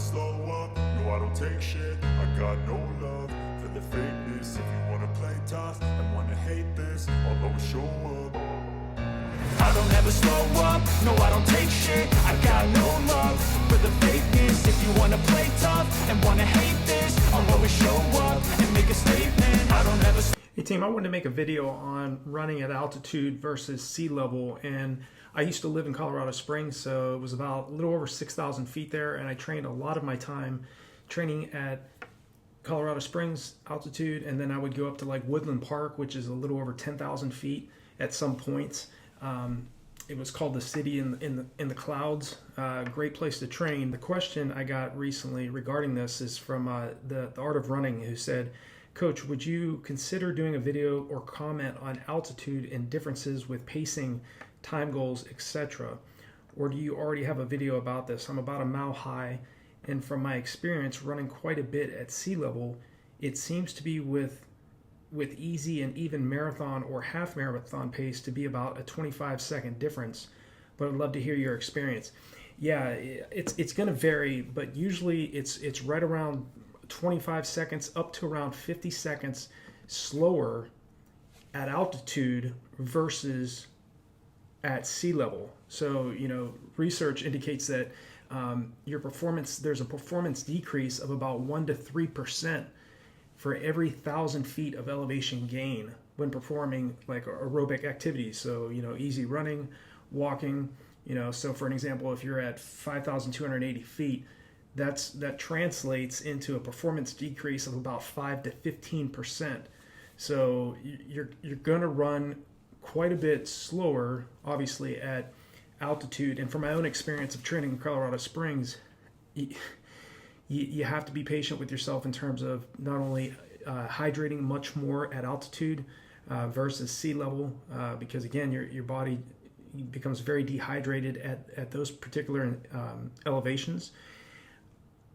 slow up, no I don't take shit. I got no love for the fakeness. If you wanna play tough and wanna hate this, I'll always show up. I don't ever slow up, no I don't take shit. I got no love for the fakeness. If you wanna play tough and wanna hate this, I'll always show up and make a statement. I don't ever. Hey team, I wanted to make a video on running at altitude versus sea level, and I used to live in Colorado Springs, so it was about a little over 6,000 feet there, and I trained a lot of my time training at Colorado Springs altitude, and then I would go up to like Woodland Park, which is a little over 10,000 feet at some points. It was called the City in the Clouds. Great place to train. The question I got recently regarding this is from the Art of Running, who said, "Coach, would you consider doing a video or comment on altitude and differences with pacing, time goals, etc.? Or do you already have a video about this? I'm about a mile high, and from my experience running quite a bit at sea level, it seems to be with easy and even marathon or half marathon pace to be about a 25-second difference, but I'd love to hear your experience." Yeah, it's going to vary, but usually it's right around 25 seconds up to around 50 seconds slower at altitude versus at sea level. So, research indicates that there's a performance decrease of about 1 to 3% for every 1,000 feet of elevation gain when performing like aerobic activities. So, easy running, walking, so for an example, if you're at 5,280 feet, that translates into a performance decrease of about 5 to 15%. So you're going to run quite a bit slower, obviously, at altitude. And from my own experience of training in Colorado Springs, you have to be patient with yourself in terms of not only hydrating much more at altitude versus sea level, because again, your body becomes very dehydrated at those particular elevations,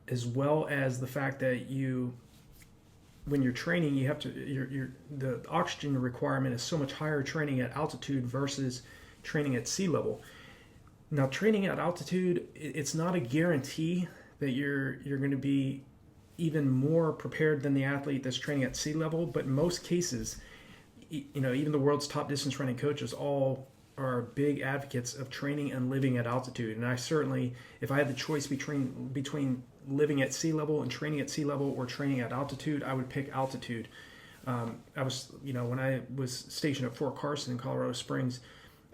as well as the fact that when you're training, you have to the oxygen requirement is so much higher training at altitude versus training at sea level. Now, training at altitude, it's not a guarantee that you're going to be even more prepared than the athlete that's training at sea level, but in most cases, even the world's top distance running coaches all are big advocates of training and living at altitude. And I certainly, if I had the choice between living at sea level and training at sea level or training at altitude, I would pick altitude. I was, when I was stationed at Fort Carson in Colorado Springs,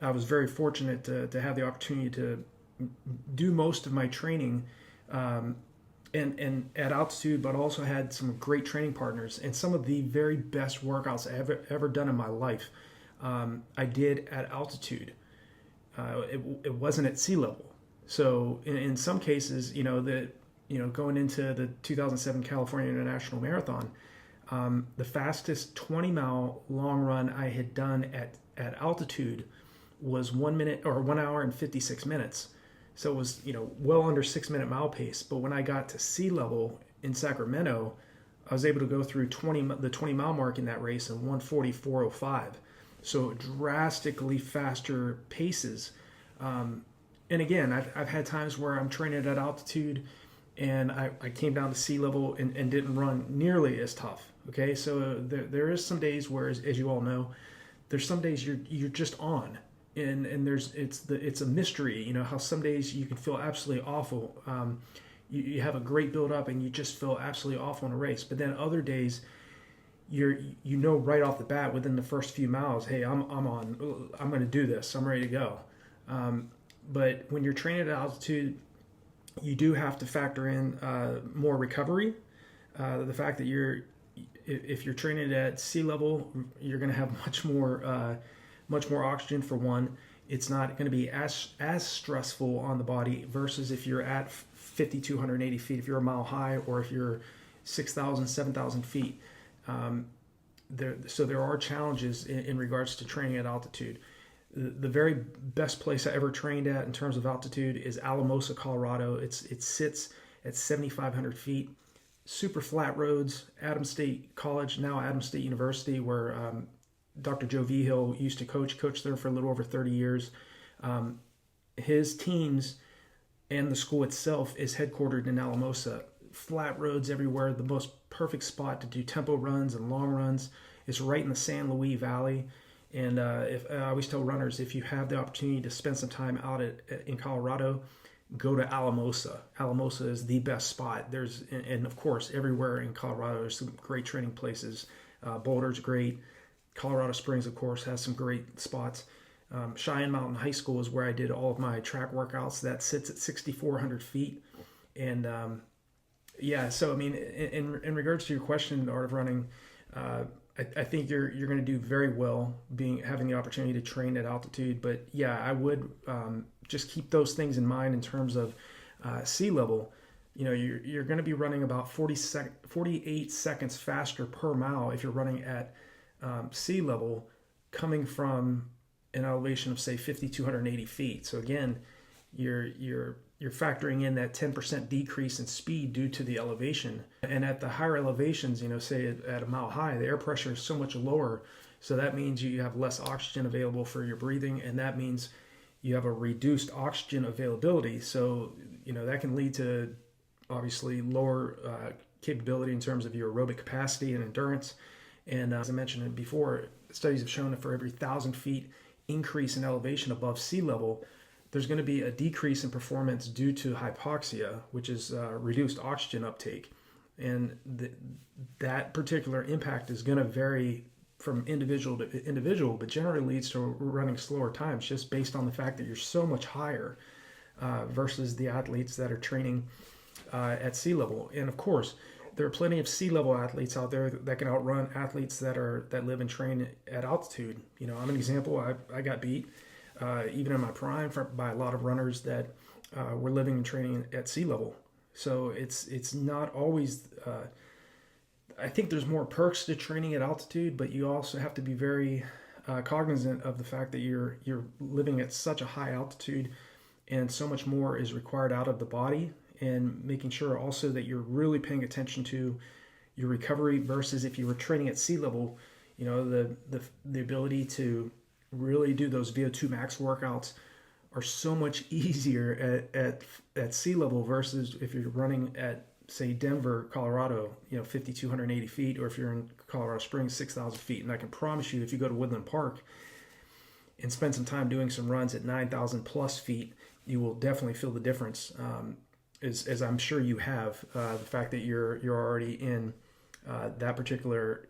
I was very fortunate to have the opportunity to do most of my training and at altitude, but also had some great training partners and some of the very best workouts I've ever done in my life. I did at altitude. It wasn't at sea level. So in some cases, going into the 2007 California International Marathon, the fastest 20-mile long run I had done at altitude was 1 minute or 1 hour and 56 minutes. So it was, well under 6-minute mile pace. But when I got to sea level in Sacramento, I was able to go through the 20-mile mark in that race in 1:44:05. So drastically faster paces. And again, I've had times where I'm training at altitude and I came down to sea level and didn't run nearly as tough. Okay, so there is some days where, as you all know, there's some days you're just on, and it's a mystery. How some days you can feel absolutely awful. You have a great build up and you just feel absolutely awful in a race, but then other days you right off the bat within the first few miles, hey, I'm going to do this. I'm ready to go. But when you're training at altitude, you do have to factor in more recovery. The fact that if you're training at sea level, you're going to have much more oxygen for one. It's not going to be as stressful on the body versus if you're at 5,280 feet, if you're a mile high, or if you're 6,000, 7,000 feet. So there are challenges in regards to training at altitude. The very best place I ever trained at in terms of altitude is Alamosa, Colorado. It sits at 7,500 feet. Super flat roads. Adams State College, now Adams State University, where Dr. Joe Vigil used to coached there for a little over 30 years. His teams and the school itself is headquartered in Alamosa. Flat roads everywhere, the most perfect spot to do tempo runs and long runs. It's right in the San Luis Valley. And if I always tell runners, if you have the opportunity to spend some time out in Colorado, go to Alamosa. Alamosa is the best spot. And of course, everywhere in Colorado, there's some great training places. Boulder's great. Colorado Springs, of course, has some great spots. Cheyenne Mountain High School is where I did all of my track workouts. That sits at 6,400 feet. And yeah, so I mean, in regards to your question, the art of running, I think you're going to do very well having the opportunity to train at altitude. But yeah, I would just keep those things in mind in terms of sea level. You know, you're going to be running about 48 seconds faster per mile if you're running at sea level, coming from an elevation of say 5,280 feet. So again, you're factoring in that 10% decrease in speed due to the elevation. And at the higher elevations, you know, say at a mile high, the air pressure is so much lower. So that means you have less oxygen available for your breathing, and that means you have a reduced oxygen availability. So, you know, that can lead to obviously lower capability in terms of your aerobic capacity and endurance. And as I mentioned before, studies have shown that for every 1,000 feet increase in elevation above sea level, there's going to be a decrease in performance due to hypoxia, which is reduced oxygen uptake. And that particular impact is going to vary from individual to individual, but generally leads to running slower times just based on the fact that you're so much higher versus the athletes that are training at sea level. And of course, there are plenty of sea level athletes out there that can outrun athletes that live and train at altitude. You know, I'm an example. I got beat even in my prime by a lot of runners that were living and training at sea level. So it's not always. I think there's more perks to training at altitude, but you also have to be very cognizant of the fact that you're living at such a high altitude, and so much more is required out of the body. And making sure also that you're really paying attention to your recovery versus if you were training at sea level, you know, the ability to really do those VO2 max workouts are so much easier at sea level versus if you're running at, say, Denver, Colorado, you know, 5,280 feet, or if you're in Colorado Springs, 6,000 feet. And I can promise you, if you go to Woodland Park and spend some time doing some runs at 9,000 plus feet, you will definitely feel the difference. As I'm sure you have, the fact that you're already in that particular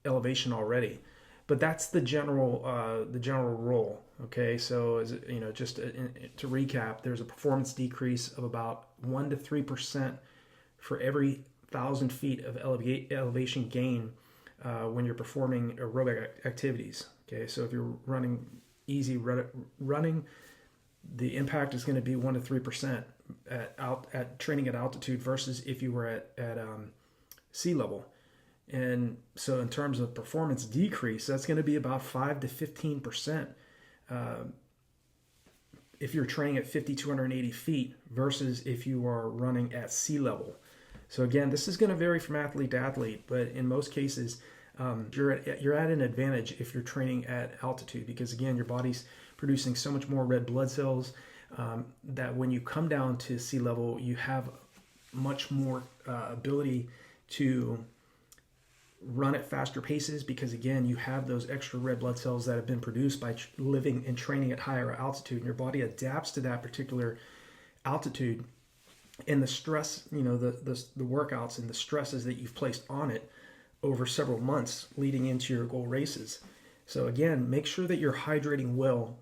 elevation already. But that's the general rule. Okay, so as you know, just to recap, there's a performance decrease of about 1 to 3% for every 1,000 feet of elevation gain when you're performing aerobic activities. Okay, so if you're running easy running, the impact is going to be 1 to 3% at training at altitude versus if you were at sea level. And so in terms of performance decrease, that's going to be about 5 to 15% if you're training at 5,280 feet versus if you are running at sea level. So again, this is going to vary from athlete to athlete, but in most cases, you're at an advantage if you're training at altitude, because again, your body's producing so much more red blood cells that when you come down to sea level, you have much more ability to run at faster paces, because again, you have those extra red blood cells that have been produced by living and training at higher altitude, and your body adapts to that particular altitude and the stress, you know, the workouts and the stresses that you've placed on it over several months leading into your goal races. So again, make sure that you're hydrating well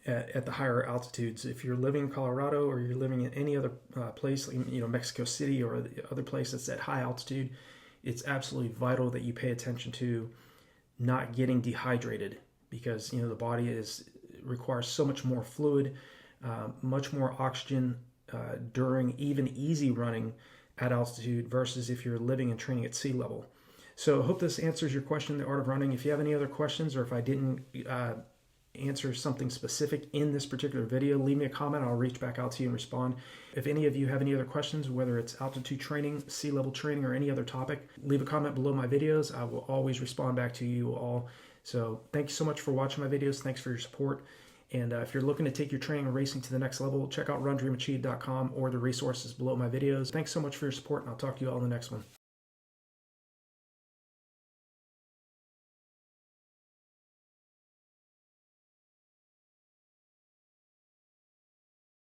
at the higher altitudes. If you're living in Colorado or you're living in any other place, you know, Mexico City or the other place that's at high altitude, it's absolutely vital that you pay attention to not getting dehydrated, because you know the body requires so much more fluid, much more oxygen during even easy running at altitude versus if you're living and training at sea level. So I hope this answers your question, the art of running. If you have any other questions, or if I didn't answer something specific in this particular video, leave me a comment. I'll reach back out to you and respond. If any of you have any other questions, whether it's altitude training, sea level training, or any other topic, leave a comment below my videos. I will always respond back to you all. So thank you so much for watching my videos. Thanks for your support. And if you're looking to take your training and racing to the next level, check out RunDreamAchieve.com or the resources below my videos. Thanks so much for your support, and I'll talk to you all in the next one.